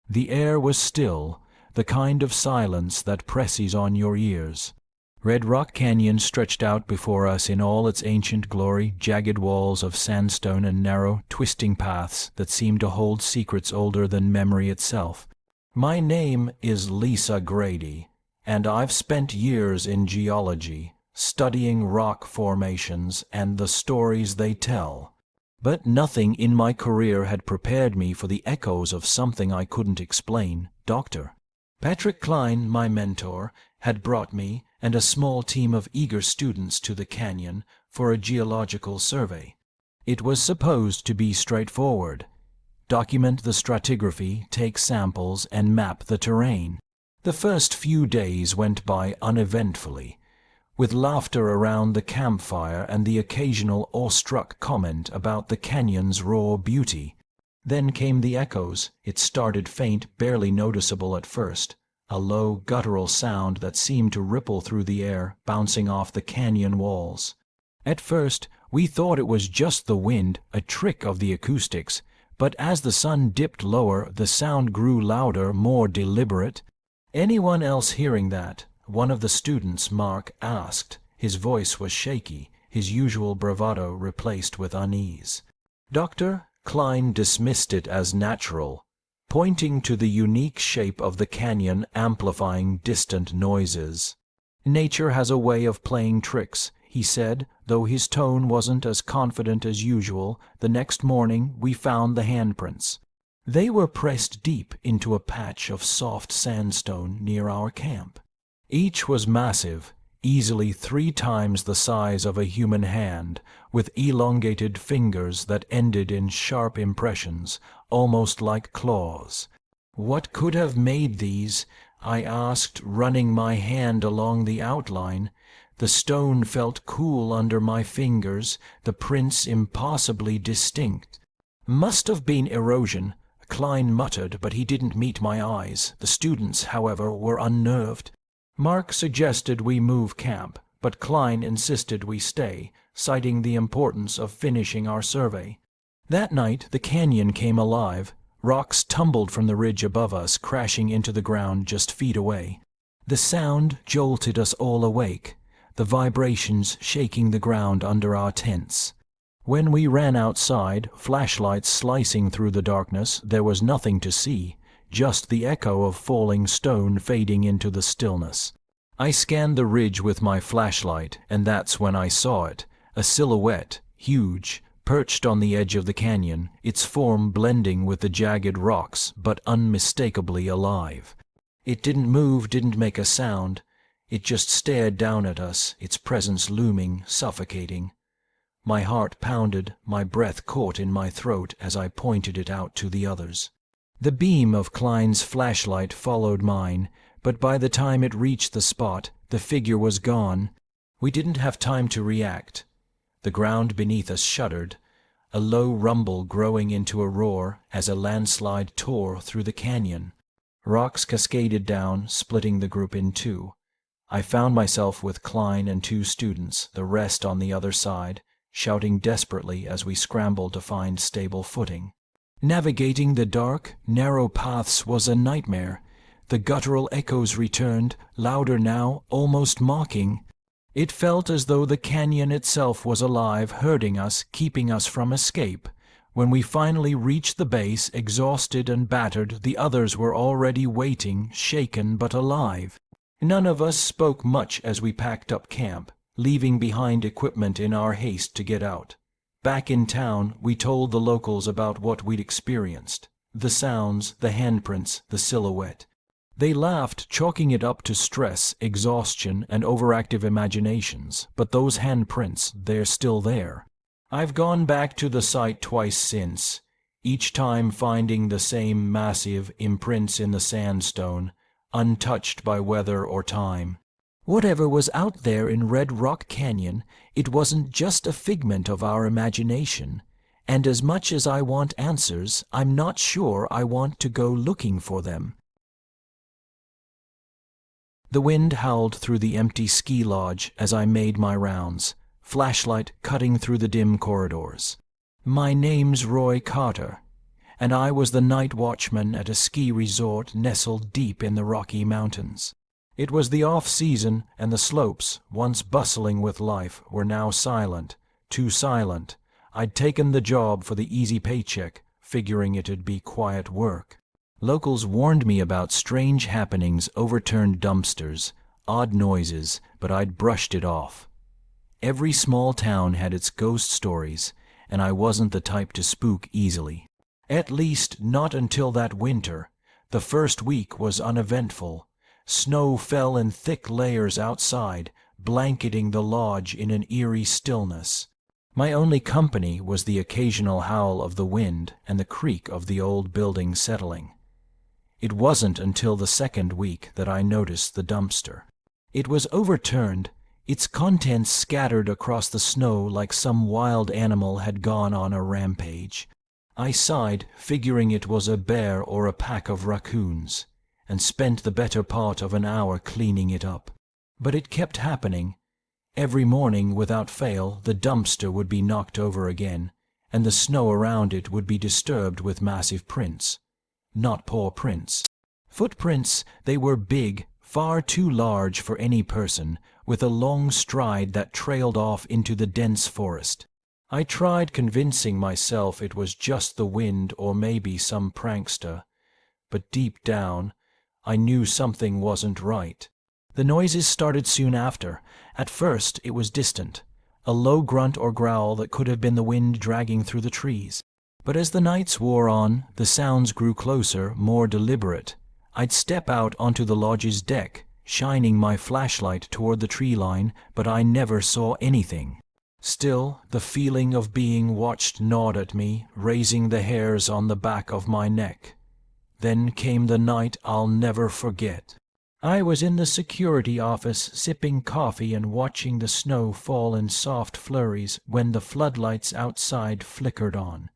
The air was still, the kind of silence that presses on your ears. Red Rock Canyon stretched out before us in all its ancient glory, jagged walls of sandstone and narrow, twisting paths that seemed to hold secrets older than memory itself. My name is Lisa Grady, and I've spent years in geology, studying rock formations and the stories they tell. But nothing in my career had prepared me for the echoes of something I couldn't explain. Dr. Patrick Klein, my mentor, had brought me and a small team of eager students to the canyon for a geological survey. It was supposed to be straightforward. Document the stratigraphy, take samples, and map the terrain. The first few days went by uneventfully, with laughter around the campfire and the occasional awestruck comment about the canyon's raw beauty. Then came the echoes. It started faint, barely noticeable at first, a low, guttural sound that seemed to ripple through the air, bouncing off the canyon walls. At first, we thought it was just the wind, a trick of the acoustics, but as the sun dipped lower, the sound grew louder, more deliberate. Anyone else hearing that? One of the students, Mark, asked. His voice was shaky, his usual bravado replaced with unease. Dr. Klein dismissed it as natural, pointing to the unique shape of the canyon amplifying distant noises. Nature has a way of playing tricks, he said, though his tone wasn't as confident as usual. The next morning we found the handprints. They were pressed deep into a patch of soft sandstone near our camp. Each was massive, easily 3 times the size of a human hand, with elongated fingers that ended in sharp impressions, almost like claws. What could have made these? I asked, running my hand along the outline. The stone felt cool under my fingers, the prints impossibly distinct. Must have been erosion, Klein muttered, but he didn't meet my eyes. The students, however, were unnerved. Mark suggested we move camp, but Klein insisted we stay, citing the importance of finishing our survey. That night the canyon came alive. Rocks tumbled from the ridge above us, crashing into the ground just feet away. The sound jolted us all awake, the vibrations shaking the ground under our tents. When we ran outside, flashlights slicing through the darkness, there was nothing to see, just the echo of falling stone fading into the stillness. I scanned the ridge with my flashlight, and that's when I saw it, a silhouette, huge, perched on the edge of the canyon, its form blending with the jagged rocks, but unmistakably alive. It didn't move, didn't make a sound. It just stared down at us, its presence looming, suffocating. My heart pounded, my breath caught in my throat as I pointed it out to the others. The beam of Klein's flashlight followed mine, but by the time it reached the spot, the figure was gone. We didn't have time to react. The ground beneath us shuddered, a low rumble growing into a roar as a landslide tore through the canyon. Rocks cascaded down, splitting the group in 2. I found myself with Klein and 2 students, the rest on the other side, shouting desperately as we scrambled to find stable footing. Navigating the dark, narrow paths was a nightmare. The guttural echoes returned, louder now, almost mocking. It felt as though the canyon itself was alive, herding us, keeping us from escape. When we finally reached the base, exhausted and battered, the others were already waiting, shaken but alive. None of us spoke much as we packed up camp, leaving behind equipment in our haste to get out. Back in town, we told the locals about what we'd experienced. The sounds, the handprints, the silhouette. They laughed, chalking it up to stress, exhaustion, and overactive imaginations. But those handprints, they're still there. I've gone back to the site twice since, each time finding the same massive imprints in the sandstone, untouched by weather or time. Whatever was out there in Red Rock Canyon, it wasn't just a figment of our imagination. And as much as I want answers, I'm not sure I want to go looking for them. The wind howled through the empty ski lodge as I made my rounds, flashlight cutting through the dim corridors. My name's Roy Carter, and I was the night watchman at a ski resort nestled deep in the Rocky Mountains. It was the off-season, and the slopes, once bustling with life, were now silent, too silent. I'd taken the job for the easy paycheck, figuring it'd be quiet work. Locals warned me about strange happenings, overturned dumpsters, odd noises, but I'd brushed it off. Every small town had its ghost stories, and I wasn't the type to spook easily. At least, not until that winter. The first week was uneventful. Snow fell in thick layers outside, blanketing the lodge in an eerie stillness. My only company was the occasional howl of the wind and the creak of the old building settling. It wasn't until the second week that I noticed the dumpster. It was overturned, its contents scattered across the snow like some wild animal had gone on a rampage. I sighed, figuring it was a bear or a pack of raccoons, and spent the better part of an hour cleaning it up. But it kept happening. Every morning, without fail, the dumpster would be knocked over again, and the snow around it would be disturbed with massive prints. Not paw prints. Footprints, they were big, far too large for any person, with a long stride that trailed off into the dense forest. I tried convincing myself it was just the wind or maybe some prankster, but deep down, I knew something wasn't right. The noises started soon after. At first, it was distant, a low grunt or growl that could have been the wind dragging through the trees. But as the nights wore on, the sounds grew closer, more deliberate. I'd step out onto the lodge's deck, shining my flashlight toward the tree line, but I never saw anything. Still, the feeling of being watched gnawed at me, raising the hairs on the back of my neck. Then came the night I'll never forget. I was in the security office sipping coffee and watching the snow fall in soft flurries when the floodlights outside flickered on.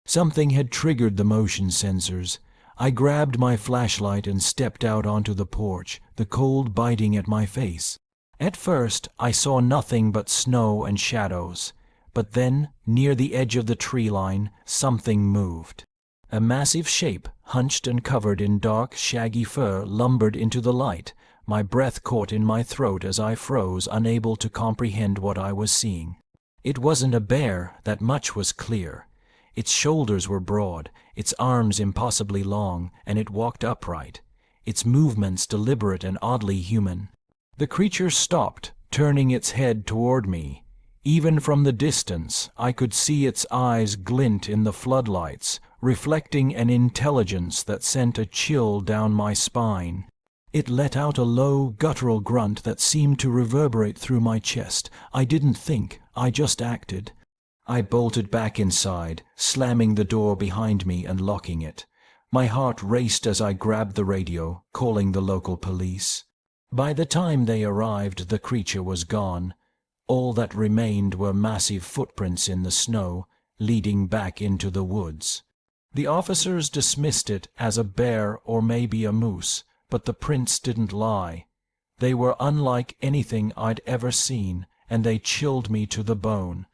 Something had triggered the motion sensors. I grabbed my flashlight and stepped out onto the porch, the cold biting at my face. At first, I saw nothing but snow and shadows, but then, near the edge of the tree line, something moved. A massive shape, hunched and covered in dark, shaggy fur, lumbered into the light. My breath caught in my throat as I froze, unable to comprehend what I was seeing. It wasn't a bear, that much was clear. Its shoulders were broad, its arms impossibly long, and it walked upright, its movements deliberate and oddly human. The creature stopped, turning its head toward me. Even from the distance, I could see its eyes glint in the floodlights, reflecting an intelligence that sent a chill down my spine. It let out a low, guttural grunt that seemed to reverberate through my chest. I didn't think, I just acted. I bolted back inside, slamming the door behind me and locking it. My heart raced as I grabbed the radio, calling the local police. By the time they arrived, the creature was gone. All that remained were massive footprints in the snow, leading back into the woods. The officers dismissed it as a bear or maybe a moose, but the prints didn't lie. They were unlike anything I'd ever seen, and they chilled me to the bone.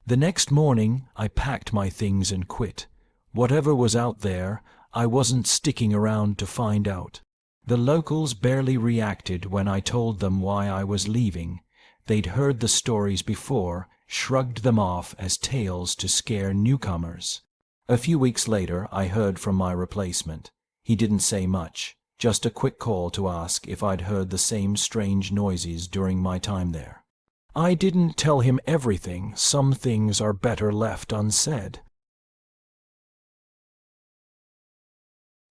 The next morning, I packed my things and quit. Whatever was out there, I wasn't sticking around to find out. The locals barely reacted when I told them why I was leaving. They'd heard the stories before, shrugged them off as tales to scare newcomers. A few weeks later, I heard from my replacement. He didn't say much, just a quick call to ask if I'd heard the same strange noises during my time there. I didn't tell him everything. Some things are better left unsaid.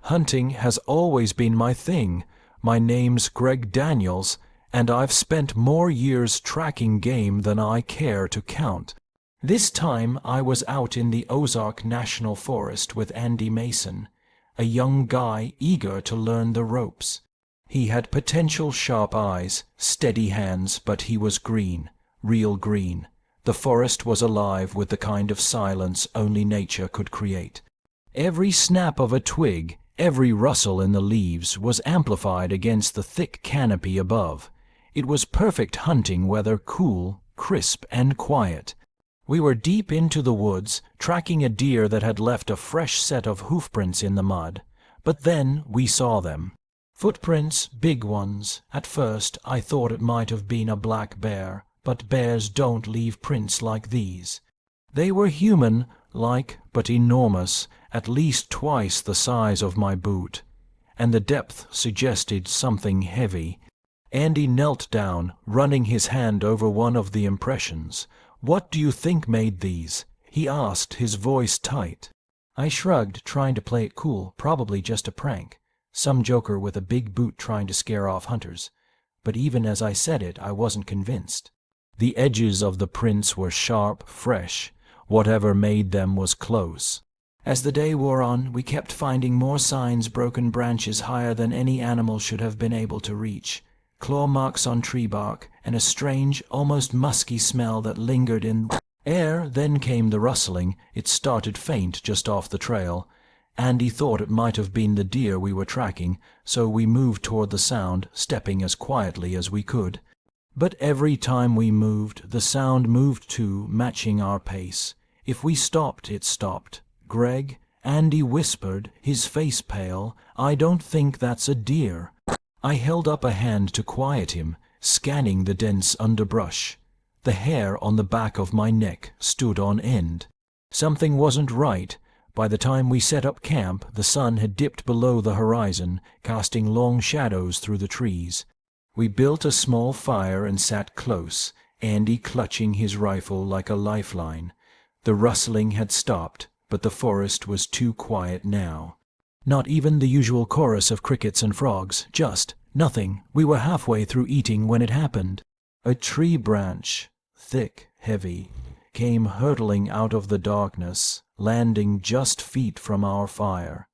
Hunting has always been my thing. My name's Greg Daniels, and I've spent more years tracking game than I care to count. This time I was out in the Ozark National Forest with Andy Mason, a young guy eager to learn the ropes. He had potential sharp eyes, steady hands, but he was green, real green. The forest was alive with the kind of silence only nature could create. Every snap of a twig, every rustle in the leaves was amplified against the thick canopy above. It was perfect hunting weather, cool, crisp, and quiet. We were deep into the woods, tracking a deer that had left a fresh set of hoofprints in the mud. But then we saw them. Footprints, big ones. At first I thought it might have been a black bear, but bears don't leave prints like these. They were human-like, but enormous, at least twice the size of my boot, and the depth suggested something heavy. Andy knelt down, running his hand over one of the impressions. "What do you think made these?" he asked, his voice tight. I shrugged, trying to play it cool, probably just a prank. Some joker with a big boot trying to scare off hunters. But even as I said it, I wasn't convinced. The edges of the prints were sharp, fresh. Whatever made them was close. As the day wore on, we kept finding more signs, broken branches higher than any animal should have been able to reach, claw marks on tree bark, and a strange, almost musky smell that lingered in the air. Then came the rustling. It started faint just off the trail. Andy thought it might have been the deer we were tracking, so we moved toward the sound, stepping as quietly as we could. But every time we moved, the sound moved too, matching our pace. If we stopped, it stopped. "Greg," Andy whispered, his face pale, "I don't think that's a deer." I held up a hand to quiet him, scanning the dense underbrush. The hair on the back of my neck stood on end. Something wasn't right. By the time we set up camp, the sun had dipped below the horizon, casting long shadows through the trees. We built a small fire and sat close, Andy clutching his rifle like a lifeline. The rustling had stopped, but the forest was too quiet now. Not even the usual chorus of crickets and frogs, just nothing. We were halfway through eating when it happened. A tree branch, thick, heavy, came hurtling out of the darkness, landing just feet from our fire.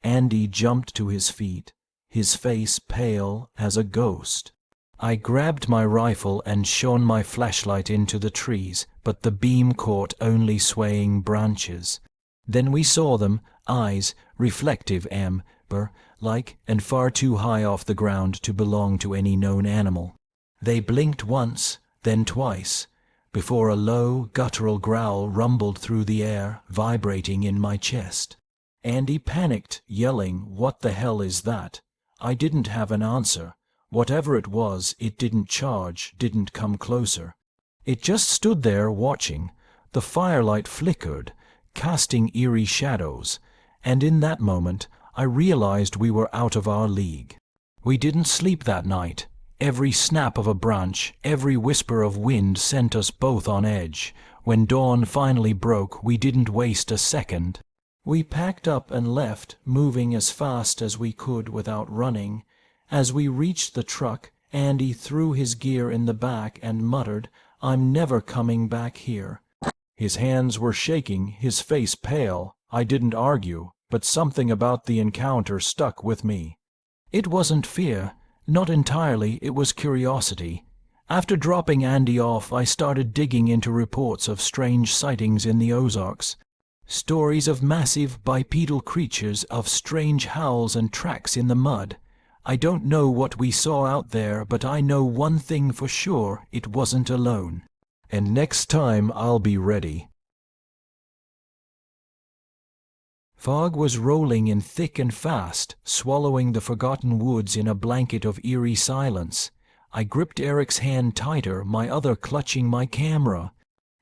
Andy jumped to his feet, his face pale as a ghost. I grabbed my rifle and shone my flashlight into the trees, but the beam caught only swaying branches. Then we saw them, eyes, reflective amber-like, and far too high off the ground to belong to any known animal. They blinked once, then twice, before a low, guttural growl rumbled through the air, vibrating in my chest. Andy panicked, yelling, "What the hell is that?" I didn't have an answer. Whatever it was, it didn't charge, didn't come closer. It just stood there watching. The firelight flickered, casting eerie shadows, and in that moment I realized we were out of our league. We didn't sleep that night. Every snap of a branch, every whisper of wind sent us both on edge. When dawn finally broke, we didn't waste a second. We packed up and left, moving as fast as we could without running. As we reached the truck, Andy threw his gear in the back and muttered, "I'm never coming back here." His hands were shaking, his face pale. I didn't argue, but something about the encounter stuck with me. It wasn't fear. Not entirely, it was curiosity. After dropping Andy off, I started digging into reports of strange sightings in the Ozarks. Stories of massive bipedal creatures, of strange howls and tracks in the mud. I don't know what we saw out there, but I know one thing for sure, it wasn't alone. And next time I'll be ready. Fog was rolling in thick and fast, swallowing the forgotten woods in a blanket of eerie silence. I gripped Eric's hand tighter, my other clutching my camera.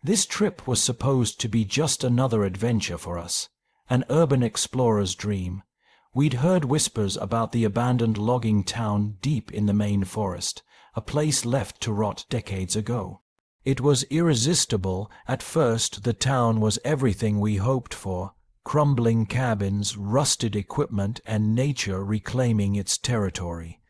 This trip was supposed to be just another adventure for us, an urban explorer's dream. We'd heard whispers about the abandoned logging town deep in the Maine forest, a place left to rot decades ago. It was irresistible. At first, the town was everything we hoped for. Crumbling cabins, rusted equipment, and nature reclaiming its territory.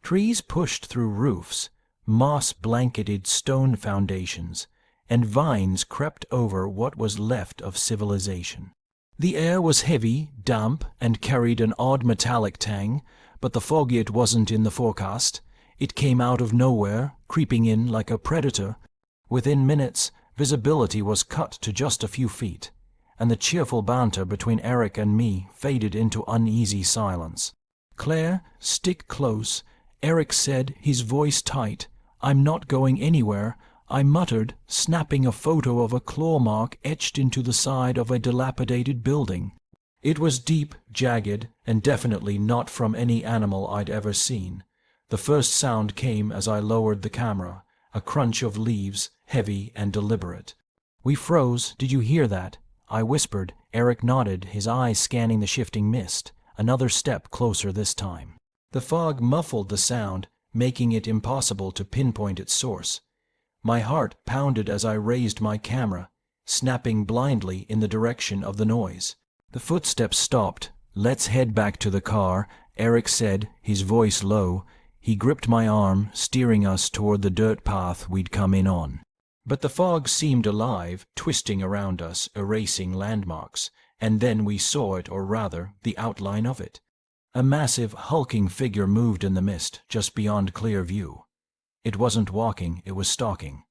Trees pushed through roofs, moss-blanketed stone foundations, and vines crept over what was left of civilization. The air was heavy, damp, and carried an odd metallic tang, but the fog it wasn't in the forecast. It came out of nowhere, creeping in like a predator. Within minutes, visibility was cut to just a few feet, and the cheerful banter between Eric and me faded into uneasy silence. "Claire, stick close," Eric said, his voice tight. "I'm not going anywhere. I muttered, snapping a photo of a claw mark etched into the side of a dilapidated building. It was deep, jagged, and definitely not from any animal I'd ever seen. The first sound came as I lowered the camera, a crunch of leaves, heavy and deliberate. We froze. Did you hear that? I whispered. Eric nodded, his eyes scanning the shifting mist. Another step closer this time. The fog muffled the sound, making it impossible to pinpoint its source. My heart pounded as I raised my camera, snapping blindly in the direction of the noise. The footsteps stopped. "Let's head back to the car," Eric said, his voice low. He gripped my arm, steering us toward the dirt path we'd come in on. But the fog seemed alive, twisting around us, erasing landmarks, and then we saw it, or rather, the outline of it. A massive, hulking figure moved in the mist, just beyond clear view. It wasn't walking, it was stalking.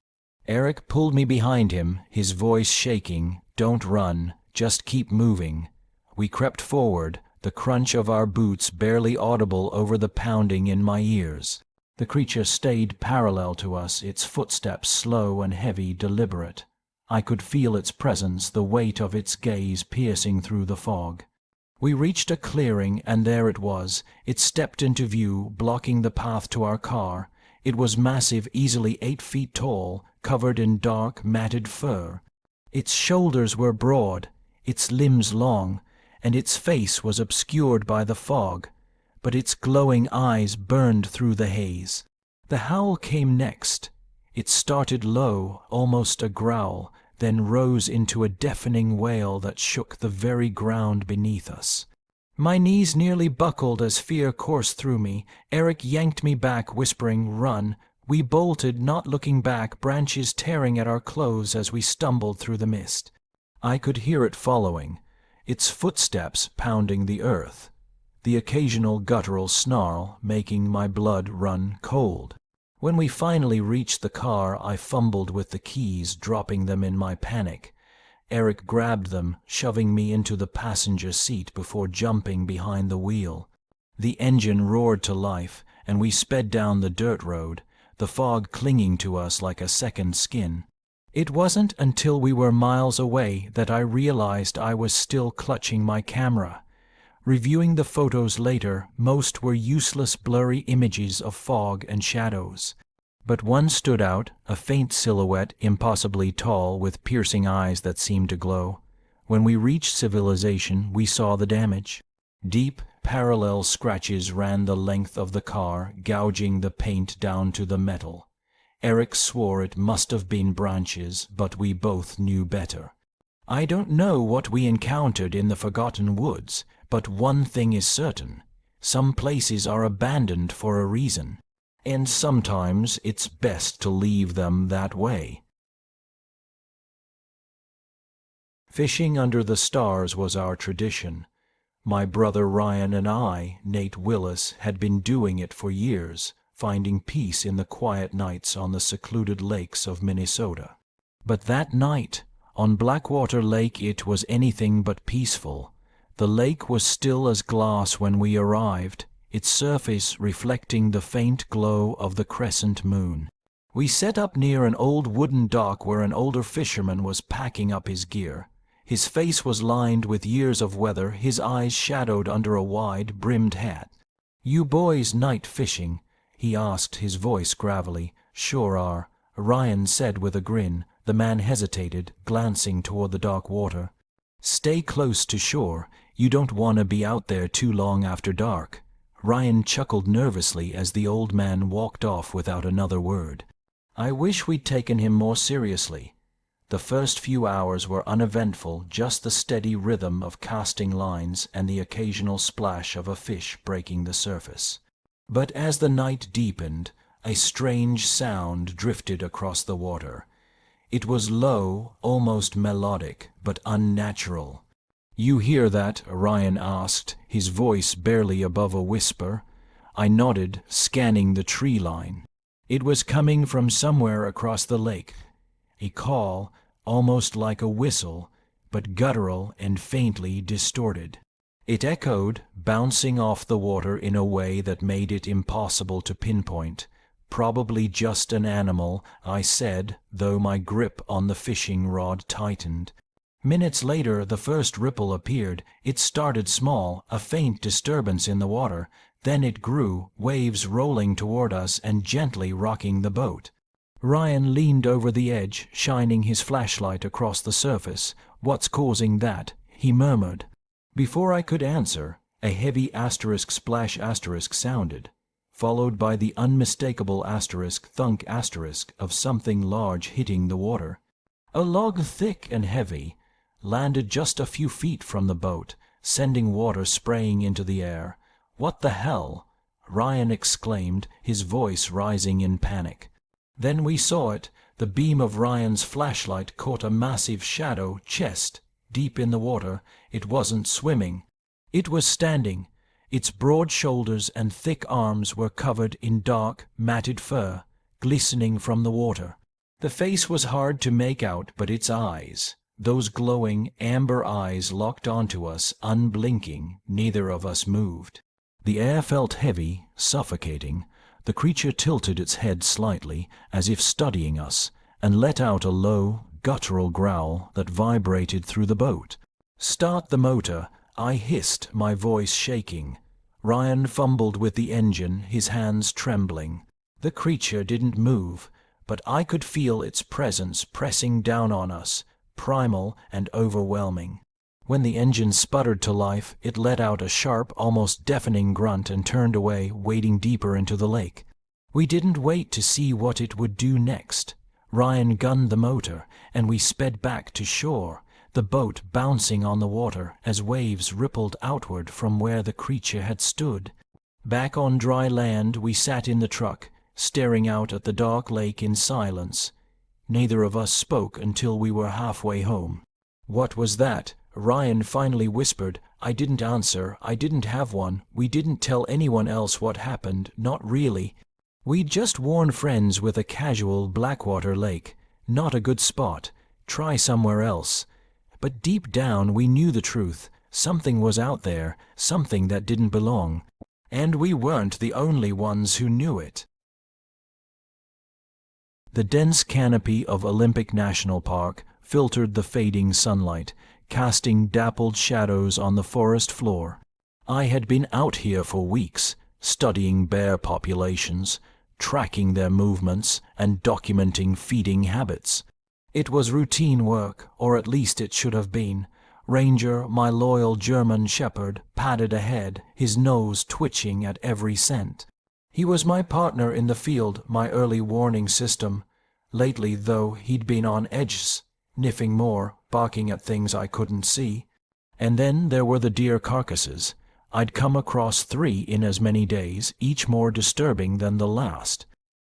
Eric pulled me behind him, his voice shaking. "Don't run, just keep moving." We crept forward, the crunch of our boots barely audible over the pounding in my ears. The creature stayed parallel to us, its footsteps slow and heavy, deliberate. I could feel its presence, the weight of its gaze piercing through the fog. We reached a clearing, and there it was. It stepped into view, blocking the path to our car. It was massive, easily 8 feet tall, covered in dark, matted fur. Its shoulders were broad, its limbs long, and its face was obscured by the fog, but its glowing eyes burned through the haze. The howl came next. It started low, almost a growl, then rose into a deafening wail that shook the very ground beneath us. My knees nearly buckled as fear coursed through me. Eric yanked me back, whispering, "Run." We bolted, not looking back, branches tearing at our clothes as we stumbled through the mist. I could hear it following, its footsteps pounding the earth, the occasional guttural snarl making my blood run cold. When we finally reached the car, I fumbled with the keys, dropping them in my panic. Eric grabbed them, shoving me into the passenger seat before jumping behind the wheel. The engine roared to life, and we sped down the dirt road, the fog clinging to us like a second skin. It wasn't until we were miles away that I realized I was still clutching my camera. Reviewing the photos later, most were useless blurry images of fog and shadows. But one stood out, a faint silhouette, impossibly tall, with piercing eyes that seemed to glow. When we reached civilization, we saw the damage. Deep, parallel scratches ran the length of the car, gouging the paint down to the metal. Eric swore it must have been branches, but we both knew better. I don't know what we encountered in the Forgotten Woods, but one thing is certain. Some places are abandoned for a reason, and sometimes it's best to leave them that way. Fishing under the stars was our tradition. My brother Ryan and I, Nate Willis, had been doing it for years, finding peace in the quiet nights on the secluded lakes of Minnesota. But that night, on Blackwater Lake, it was anything but peaceful. The lake was still as glass when we arrived, its surface reflecting the faint glow of the crescent moon. We set up near an old wooden dock where an older fisherman was packing up his gear. His face was lined with years of weather, his eyes shadowed under a wide, brimmed hat. "You boys night fishing?" he asked, his voice gravelly. "Sure are," Ryan said with a grin. The man hesitated, glancing toward the dark water. "Stay close to shore. You don't want to be out there too long after dark." Ryan chuckled nervously as the old man walked off without another word. I wish we'd taken him more seriously. The first few hours were uneventful, just the steady rhythm of casting lines and the occasional splash of a fish breaking the surface. But as the night deepened, a strange sound drifted across the water. It was low, almost melodic, but unnatural. "You hear that?" Ryan asked, his voice barely above a whisper. I nodded, scanning the tree line. It was coming from somewhere across the lake. A call, almost like a whistle, but guttural and faintly distorted. It echoed, bouncing off the water in a way that made it impossible to pinpoint. Probably just an animal, I said, though my grip on the fishing rod tightened. Minutes later, the first ripple appeared. It started small, a faint disturbance in the water. Then it grew, waves rolling toward us and gently rocking the boat. Ryan leaned over the edge, shining his flashlight across the surface. "What's causing that?" he murmured. Before I could answer, a heavy asterisk splash asterisk sounded, followed by the unmistakable asterisk thunk asterisk of something large hitting the water. A log thick and heavy landed just a few feet from the boat, sending water spraying into the air. "What the hell?" Ryan exclaimed, his voice rising in panic. Then we saw it. The beam of Ryan's flashlight caught a massive shadow, chest deep in the water. It wasn't swimming. It was standing. Its broad shoulders and thick arms were covered in dark, matted fur, glistening from the water. The face was hard to make out, but its eyes, those glowing amber eyes, locked onto us, unblinking. Neither of us moved. The air felt heavy, suffocating. The creature tilted its head slightly, as if studying us, and let out a low, guttural growl that vibrated through the boat. "Start the motor," I hissed, my voice shaking. Ryan fumbled with the engine, his hands trembling. The creature didn't move, but I could feel its presence pressing down on us, primal and overwhelming. When the engine sputtered to life, it let out a sharp, almost deafening grunt and turned away, wading deeper into the lake. We didn't wait to see what it would do next. Ryan gunned the motor, and we sped back to shore, the boat bouncing on the water as waves rippled outward from where the creature had stood. Back on dry land, we sat in the truck, staring out at the dark lake in silence. Neither of us spoke until we were halfway home. "What was that?" Ryan finally whispered. I didn't answer. I didn't have one. We didn't tell anyone else what happened. Not really. We'd just worn friends with a casual Blackwater lake. Not a good spot. Try somewhere else. But deep down we knew the truth. Something was out there, something that didn't belong. And we weren't the only ones who knew it. The dense canopy of Olympic National Park filtered the fading sunlight, casting dappled shadows on the forest floor. I had been out here for weeks, studying bear populations, tracking their movements, and documenting feeding habits. It was routine work, or at least it should have been. Ranger, my loyal German shepherd, padded ahead, his nose twitching at every scent. He was my partner in the field, my early warning system. Lately, though, he'd been on edge, sniffing more, barking at things I couldn't see. And then there were the deer carcasses. I'd come across 3 in as many days, each more disturbing than the last.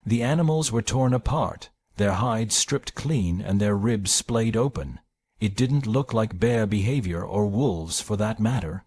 The animals were torn apart, their hides stripped clean and their ribs splayed open. It didn't look like bear behavior, or wolves for that matter.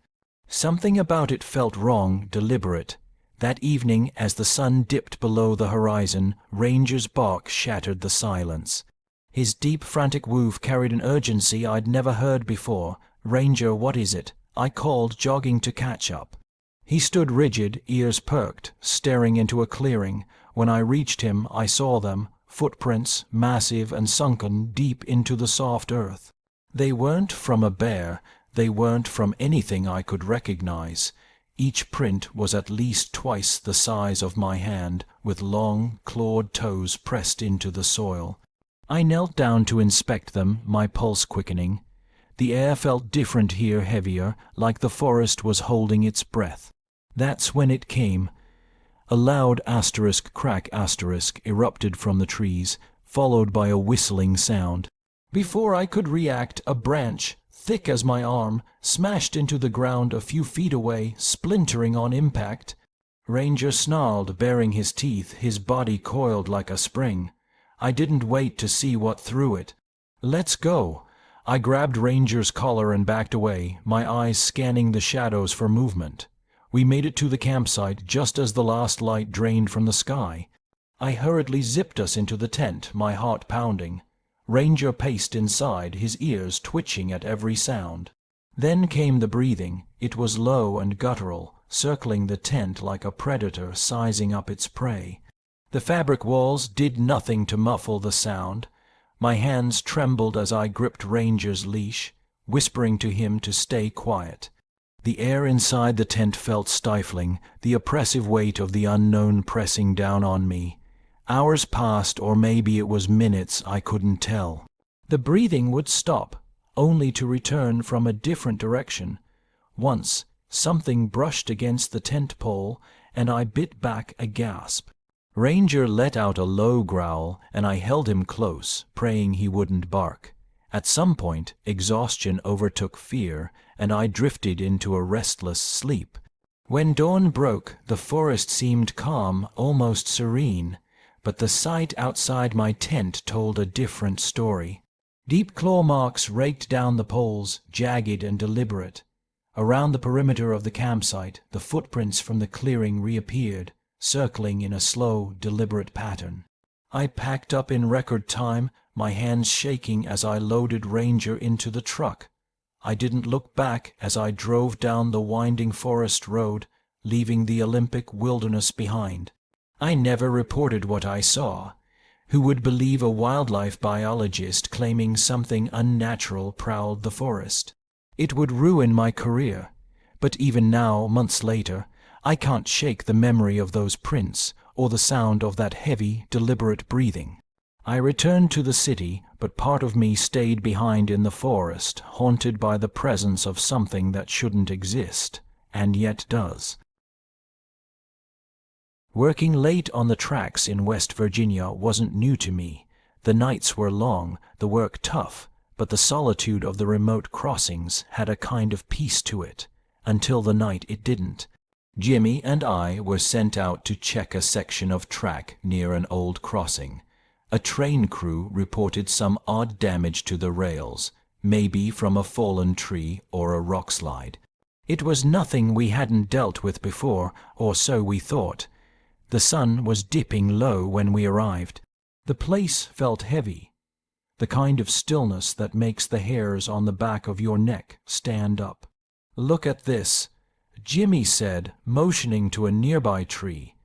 Something about it felt wrong, deliberate. That evening, as the sun dipped below the horizon, Ranger's bark shattered the silence. His deep, frantic woof carried an urgency I'd never heard before. "Ranger, what is it?" I called, jogging to catch up. He stood rigid, ears perked, staring into a clearing. When I reached him, I saw them, footprints, massive and sunken deep into the soft earth. They weren't from a bear. They weren't from anything I could recognize. Each print was at least twice the size of my hand, with long, clawed toes pressed into the soil. I knelt down to inspect them, my pulse quickening. The air felt different here, heavier, like the forest was holding its breath. That's when it came. A loud asterisk crack asterisk erupted from the trees, followed by a whistling sound. Before I could react, a branch, thick as my arm, smashed into the ground a few feet away, splintering on impact. Ranger snarled, baring his teeth, his body coiled like a spring. I didn't wait to see what threw it. "Let's go." I grabbed Ranger's collar and backed away, my eyes scanning the shadows for movement. We made it to the campsite just as the last light drained from the sky. I hurriedly zipped us into the tent, my heart pounding. Ranger paced inside, his ears twitching at every sound. Then came the breathing. It was low and guttural, circling the tent like a predator sizing up its prey. The fabric walls did nothing to muffle the sound. My hands trembled as I gripped Ranger's leash, whispering to him to stay quiet. The air inside the tent felt stifling, the oppressive weight of the unknown pressing down on me. Hours passed, or maybe it was minutes, I couldn't tell. The breathing would stop, only to return from a different direction. Once, something brushed against the tent pole, and I bit back a gasp. Ranger let out a low growl, and I held him close, praying he wouldn't bark. At some point, exhaustion overtook fear, and I drifted into a restless sleep. When dawn broke, the forest seemed calm, almost serene, but the sight outside my tent told a different story. Deep claw marks raked down the poles, jagged and deliberate. Around the perimeter of the campsite, the footprints from the clearing reappeared, circling in a slow, deliberate pattern. I packed up in record time, my hands shaking as I loaded Ranger into the truck. I didn't look back as I drove down the winding forest road, leaving the Olympic wilderness behind. I never reported what I saw. Who would believe a wildlife biologist claiming something unnatural prowled the forest? It would ruin my career. But even now, months later, I can't shake the memory of those prints or the sound of that heavy, deliberate breathing. I returned to the city, but part of me stayed behind in the forest, haunted by the presence of something that shouldn't exist, and yet does. Working late on the tracks in West Virginia wasn't new to me. The nights were long, the work tough, but the solitude of the remote crossings had a kind of peace to it, until the night it didn't. Jimmy and I were sent out to check a section of track near an old crossing. A train crew reported some odd damage to the rails, maybe from a fallen tree or a rock slide. It was nothing we hadn't dealt with before, or so we thought. The sun was dipping low when we arrived. The place felt heavy, the kind of stillness that makes the hairs on the back of your neck stand up. "Look at this," Jimmy said, motioning to a nearby tree.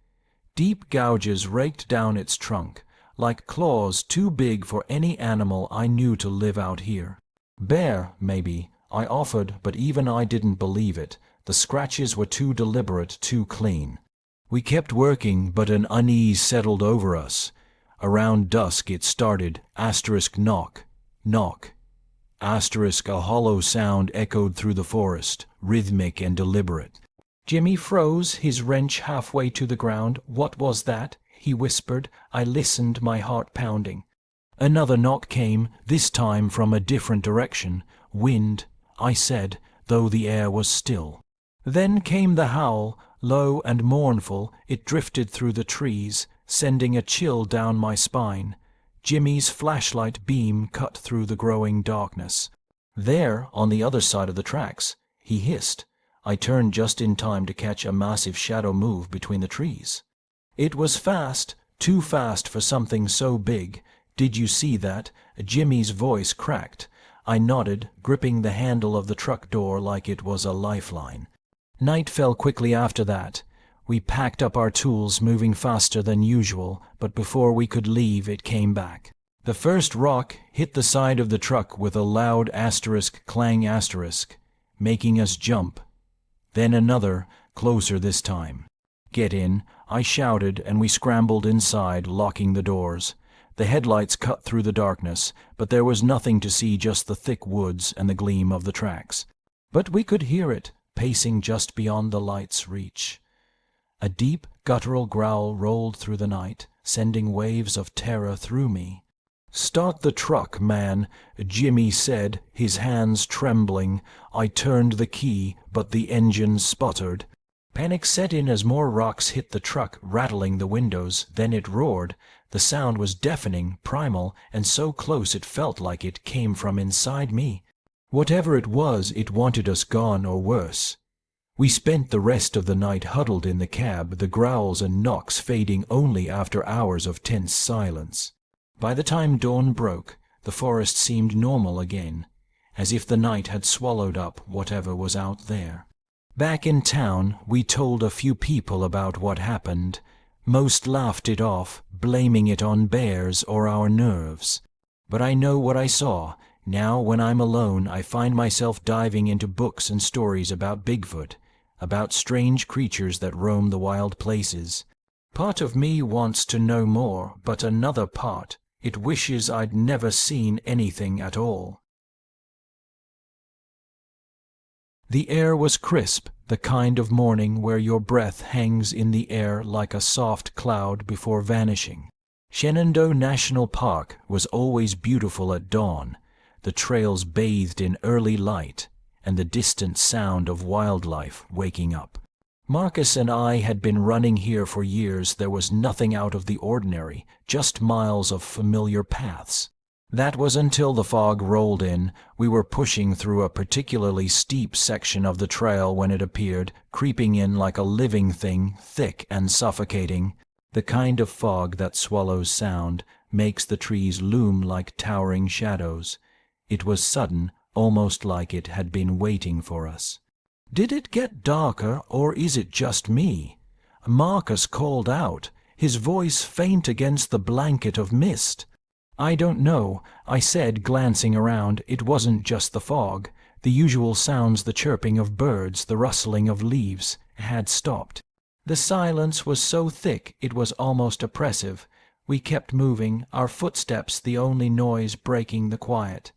Deep gouges raked down its trunk, like claws too big for any animal I knew to live out here. "Bear, maybe," I offered, but even I didn't believe it. The scratches were too deliberate, too clean. We kept working, but an unease settled over us. Around dusk it started, knock, knock. A hollow sound echoed through the forest, rhythmic and deliberate. Jimmy froze, his wrench halfway to the ground. "What was that?" he whispered. I listened, my heart pounding. Another knock came, this time from a different direction. "Wind," I said, though the air was still. Then came the howl, low and mournful. It drifted through the trees, sending a chill down my spine. Jimmy's flashlight beam cut through the growing darkness. "There, on the other side of the tracks," he hissed. I turned just in time to catch a massive shadow move between the trees. It was fast, too fast for something so big. "Did you see that?" Jimmy's voice cracked. I nodded, gripping the handle of the truck door like it was a lifeline. Night fell quickly after that. We packed up our tools, moving faster than usual, but before we could leave, it came back. The first rock hit the side of the truck with a loud clang, making us jump. Then another, closer this time. "Get in," I shouted, and we scrambled inside, locking the doors. The headlights cut through the darkness, but there was nothing to see, just the thick woods and the gleam of the tracks. But we could hear it, pacing just beyond the light's reach. A deep, guttural growl rolled through the night, sending waves of terror through me. "Start the truck, man," Jimmy said, his hands trembling. I turned the key, but the engine sputtered. Panic set in as more rocks hit the truck, rattling the windows. Then it roared. The sound was deafening, primal, and so close it felt like it came from inside me. Whatever it was, it wanted us gone or worse. We spent the rest of the night huddled in the cab, the growls and knocks fading only after hours of tense silence. By the time dawn broke, the forest seemed normal again, as if the night had swallowed up whatever was out there. Back in town, we told a few people about what happened. Most laughed it off, blaming it on bears or our nerves. But I know what I saw. Now, when I'm alone, I find myself diving into books and stories about Bigfoot, about strange creatures that roam the wild places. Part of me wants to know more, but another part, it wishes I'd never seen anything at all. The air was crisp, the kind of morning where your breath hangs in the air like a soft cloud before vanishing. Shenandoah National Park was always beautiful at dawn, the trails bathed in early light, and the distant sound of wildlife waking up. Marcus and I had been running here for years. There was nothing out of the ordinary, just miles of familiar paths. That was until the fog rolled in. We were pushing through a particularly steep section of the trail when it appeared, creeping in like a living thing, thick and suffocating. The kind of fog that swallows sound, makes the trees loom like towering shadows. It was sudden, almost like it had been waiting for us. Did it get darker, or is it just me? Marcus called out, his voice faint against the blanket of mist. I don't know, I said, glancing around. It wasn't just the fog. The usual sounds, the chirping of birds, the rustling of leaves, had stopped. The silence was so thick it was almost oppressive. We kept moving, our footsteps the only noise breaking the quiet.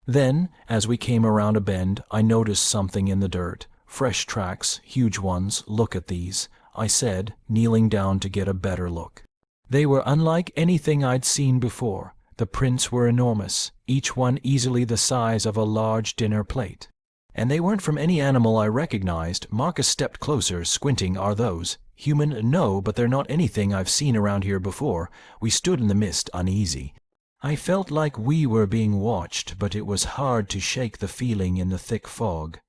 Then, as we came around a bend, I noticed something in the dirt. Fresh tracks, huge ones. Look at these, I said, kneeling down to get a better look. They were unlike anything I'd seen before. The prints were enormous, each one easily the size of a large dinner plate. And they weren't from any animal I recognized. Marcus stepped closer, squinting. Are those human? No, but they're not anything I've seen around here before. We stood in the mist, uneasy. I felt like we were being watched, but it was hard to shake the feeling in the thick fog.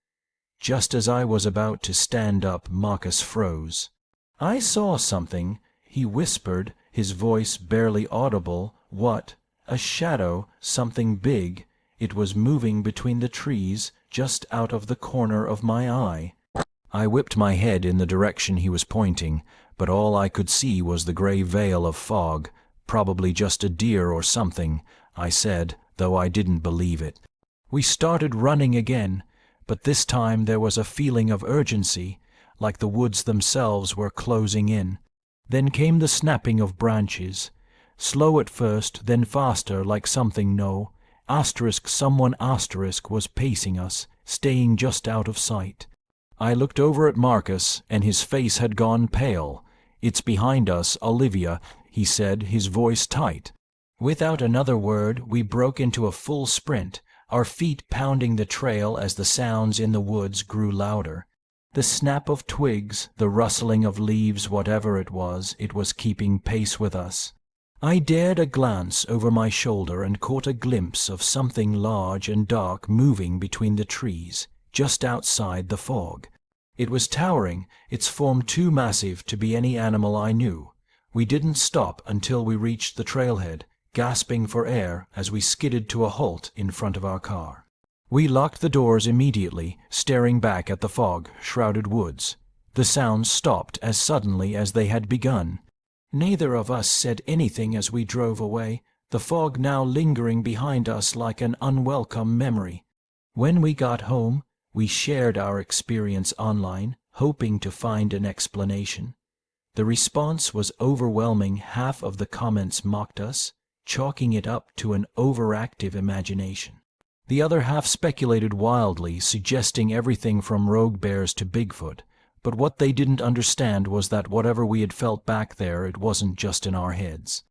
Just as I was about to stand up, Marcus froze. I saw something, he whispered, his voice barely audible. What? A shadow, something big. It was moving between the trees, just out of the corner of my eye. I whipped my head in the direction he was pointing, but all I could see was the gray veil of fog. Probably just a deer or something, I said, though I didn't believe it. We started running again, but this time there was a feeling of urgency, like the woods themselves were closing in. Then came the snapping of branches. Slow at first, then faster, like something someone was pacing us, staying just out of sight. I looked over at Marcus, and his face had gone pale. It's behind us, Olivia, he said, his voice tight. Without another word, we broke into a full sprint, our feet pounding the trail as the sounds in the woods grew louder. The snap of twigs, the rustling of leaves, whatever it was keeping pace with us. I dared a glance over my shoulder and caught a glimpse of something large and dark moving between the trees, just outside the fog. It was towering, its form too massive to be any animal I knew. We didn't stop until we reached the trailhead, gasping for air as we skidded to a halt in front of our car. We locked the doors immediately, staring back at the fog-shrouded woods. The sounds stopped as suddenly as they had begun. Neither of us said anything as we drove away, the fog now lingering behind us like an unwelcome memory. When we got home, we shared our experience online, hoping to find an explanation. The response was overwhelming. Half of the comments mocked us, chalking it up to an overactive imagination. The other half speculated wildly, suggesting everything from rogue bears to Bigfoot. But what they didn't understand was that whatever we had felt back there, it wasn't just in our heads.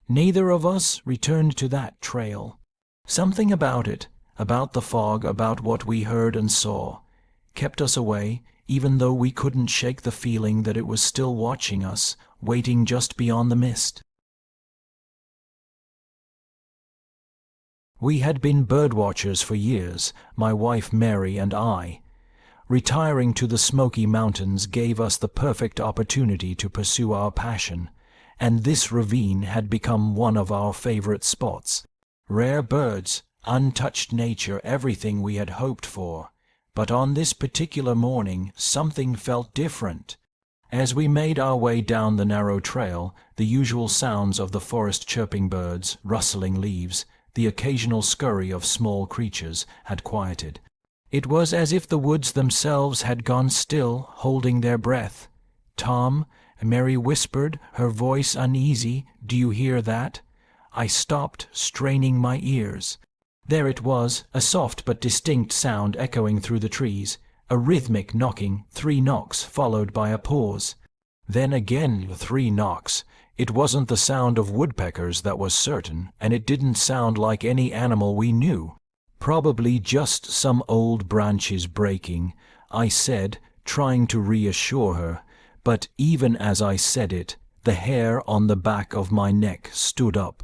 Neither of us returned to that trail. Something about it, about the fog, about what we heard and saw, kept us away, even though we couldn't shake the feeling that it was still watching us, waiting just beyond the mist. We had been birdwatchers for years, my wife Mary and I. Retiring to the Smoky Mountains gave us the perfect opportunity to pursue our passion, and this ravine had become one of our favorite spots. Rare birds, untouched nature, everything we had hoped for. But on this particular morning, something felt different. As we made our way down the narrow trail, the usual sounds of the forest chirping birds, rustling leaves, the occasional scurry of small creatures had quieted. It was as if the woods themselves had gone still, holding their breath. "Tom," Mary whispered, her voice uneasy, "do you hear that?" I stopped, straining my ears. There it was, a soft but distinct sound echoing through the trees, a rhythmic knocking, 3 knocks, followed by a pause. Then again 3 knocks. It wasn't the sound of woodpeckers, that was certain, and it didn't sound like any animal we knew. "Probably just some old branches breaking," I said, trying to reassure her, but even as I said it, the hair on the back of my neck stood up.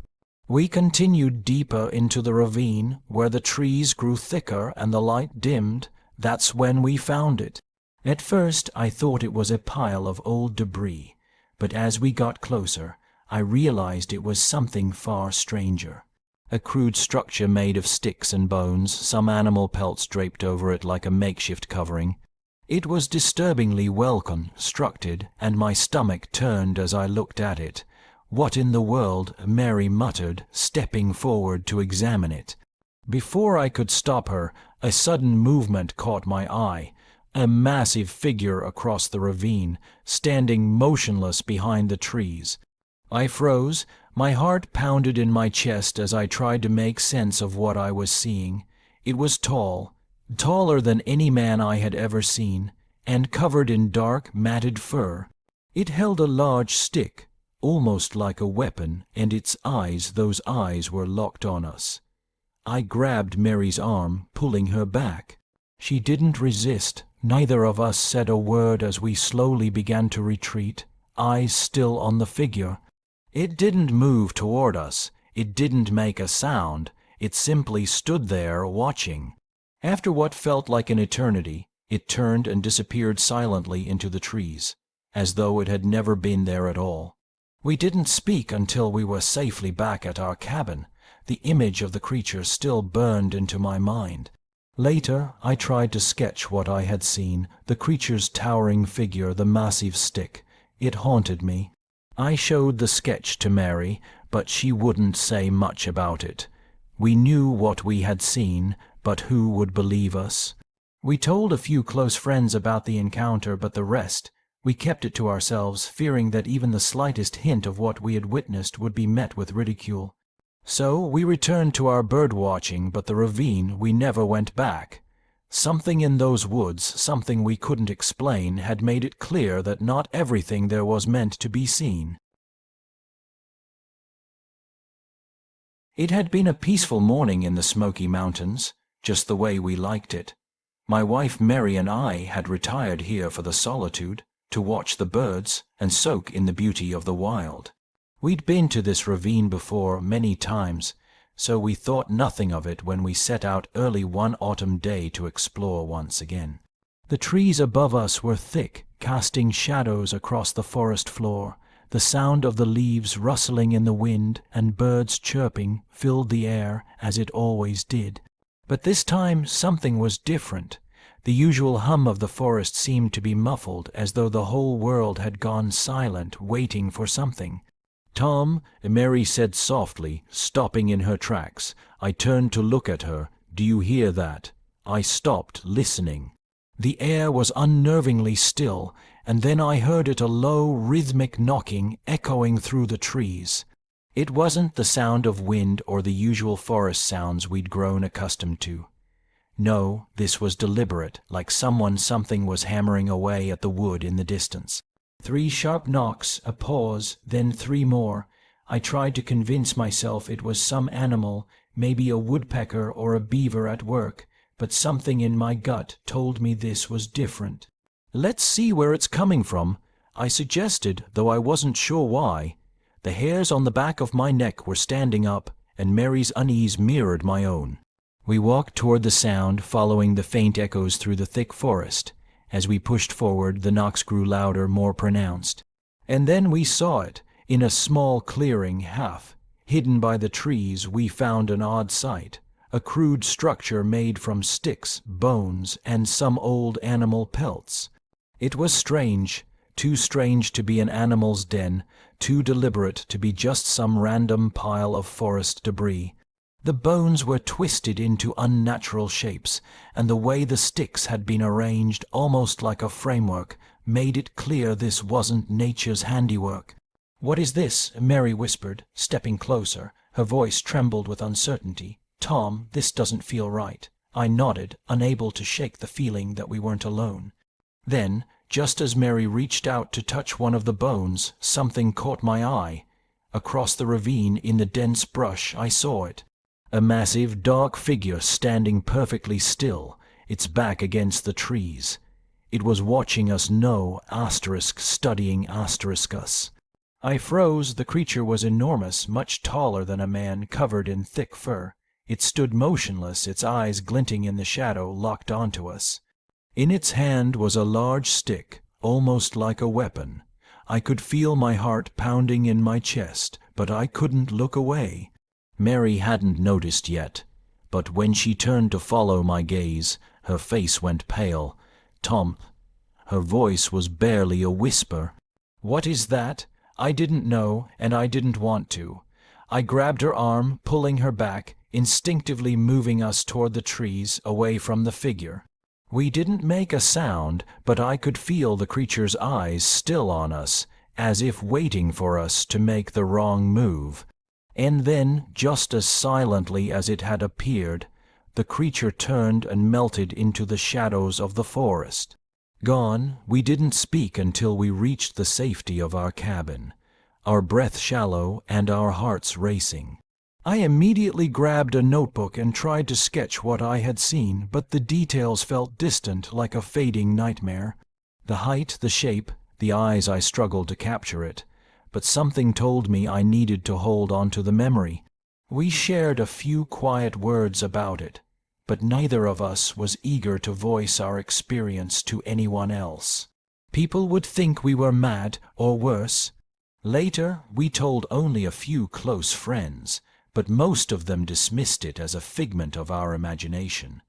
We continued deeper into the ravine, where the trees grew thicker and the light dimmed. That's when we found it. At first I thought it was a pile of old debris, but as we got closer, I realized it was something far stranger. A crude structure made of sticks and bones, some animal pelts draped over it like a makeshift covering. It was disturbingly well constructed, and my stomach turned as I looked at it. "What in the world?" Mary muttered, stepping forward to examine it. Before I could stop her, a sudden movement caught my eye. A massive figure across the ravine, standing motionless behind the trees. I froze. My heart pounded in my chest as I tried to make sense of what I was seeing. It was tall, taller than any man I had ever seen, and covered in dark, matted fur. It held a large stick, almost like a weapon, and its eyes, those eyes were locked on us. I grabbed Mary's arm, pulling her back. She didn't resist. Neither of us said a word as we slowly began to retreat, eyes still on the figure. It didn't move toward us. It didn't make a sound. It simply stood there, watching. After what felt like an eternity, it turned and disappeared silently into the trees, as though it had never been there at all. We didn't speak until we were safely back at our cabin. The image of the creature still burned into my mind. Later, I tried to sketch what I had seen, the creature's towering figure, the massive stick. It haunted me. I showed the sketch to Mary, but she wouldn't say much about it. We knew what we had seen, but who would believe us? We told a few close friends about the encounter, but the rest, we kept it to ourselves, fearing that even the slightest hint of what we had witnessed would be met with ridicule. So we returned to our bird watching, but the ravine, we never went back. Something in those woods, something we couldn't explain, had made it clear that not everything there was meant to be seen. It had been a peaceful morning in the Smoky Mountains, just the way we liked it. My wife Mary and I had retired here for the solitude, to watch the birds and soak in the beauty of the wild. We'd been to this ravine before many times, so we thought nothing of it when we set out early one autumn day to explore once again. The trees above us were thick, casting shadows across the forest floor. The sound of the leaves rustling in the wind and birds chirping filled the air, as it always did. But this time something was different. The usual hum of the forest seemed to be muffled, as though the whole world had gone silent, waiting for something. "Tom," Mary said softly, stopping in her tracks. I turned to look at her. "Do you hear that?" I stopped, listening. The air was unnervingly still, and then I heard it, a low, rhythmic knocking echoing through the trees. It wasn't the sound of wind or the usual forest sounds we'd grown accustomed to. No, this was deliberate, like something was hammering away at the wood in the distance. 3 sharp knocks, a pause, then 3 more. I tried to convince myself it was some animal, maybe a woodpecker or a beaver at work, but something in my gut told me this was different. "Let's see where it's coming from," I suggested, though I wasn't sure why. The hairs on the back of my neck were standing up, and Mary's unease mirrored my own. We walked toward the sound, following the faint echoes through the thick forest. As we pushed forward, the knocks grew louder, more pronounced. And then we saw it. In a small clearing, half hidden by the trees, we found an odd sight. A crude structure made from sticks, bones, and some old animal pelts. It was strange. too strange to be an animal's den, too deliberate to be just some random pile of forest debris. The bones were twisted into unnatural shapes, and the way the sticks had been arranged, almost like a framework, made it clear this wasn't nature's handiwork. "What is this?" Mary whispered, stepping closer. Her voice trembled with uncertainty. "Tom, this doesn't feel right." I nodded, unable to shake the feeling that we weren't alone. Then, just as Mary reached out to touch one of the bones, something caught my eye. Across the ravine, in the dense brush, I saw it. A massive, dark figure standing perfectly still, its back against the trees. It was watching us studying us. I froze. The creature was enormous, much taller than a man, covered in thick fur. It stood motionless, its eyes glinting in the shadow, locked onto us. In its hand was a large stick, almost like a weapon. I could feel my heart pounding in my chest, but I couldn't look away. Mary hadn't noticed yet, but when she turned to follow my gaze, her face went pale. "Tom," her voice was barely a whisper. "What is that?" I didn't know, and I didn't want to. I grabbed her arm, pulling her back, instinctively moving us toward the trees, away from the figure. We didn't make a sound, but I could feel the creature's eyes still on us, as if waiting for us to make the wrong move. And then, just as silently as it had appeared, the creature turned and melted into the shadows of the forest. Gone, we didn't speak until we reached the safety of our cabin, our breath shallow and our hearts racing. I immediately grabbed a notebook and tried to sketch what I had seen, but the details felt distant, like a fading nightmare. The height, the shape, the eyes, I struggled to capture it, but something told me I needed to hold on to the memory. We shared a few quiet words about it, but neither of us was eager to voice our experience to anyone else. People would think we were mad, or worse. Later, we told only a few close friends, but most of them dismissed it as a figment of our imagination,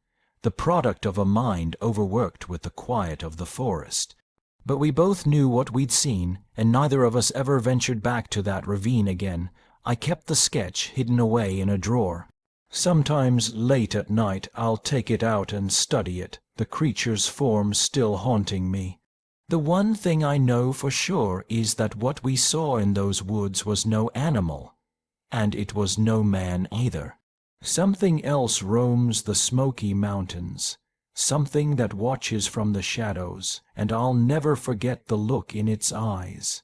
the product of a mind overworked with the quiet of the forest. But we both knew what we'd seen, and neither of us ever ventured back to that ravine again. I kept the sketch hidden away in a drawer. Sometimes, late at night, I'll take it out and study it, the creature's form still haunting me. The one thing I know for sure is that what we saw in those woods was no animal, and it was no man either. Something else roams the Smoky Mountains, something that watches from the shadows, and I'll never forget the look in its eyes.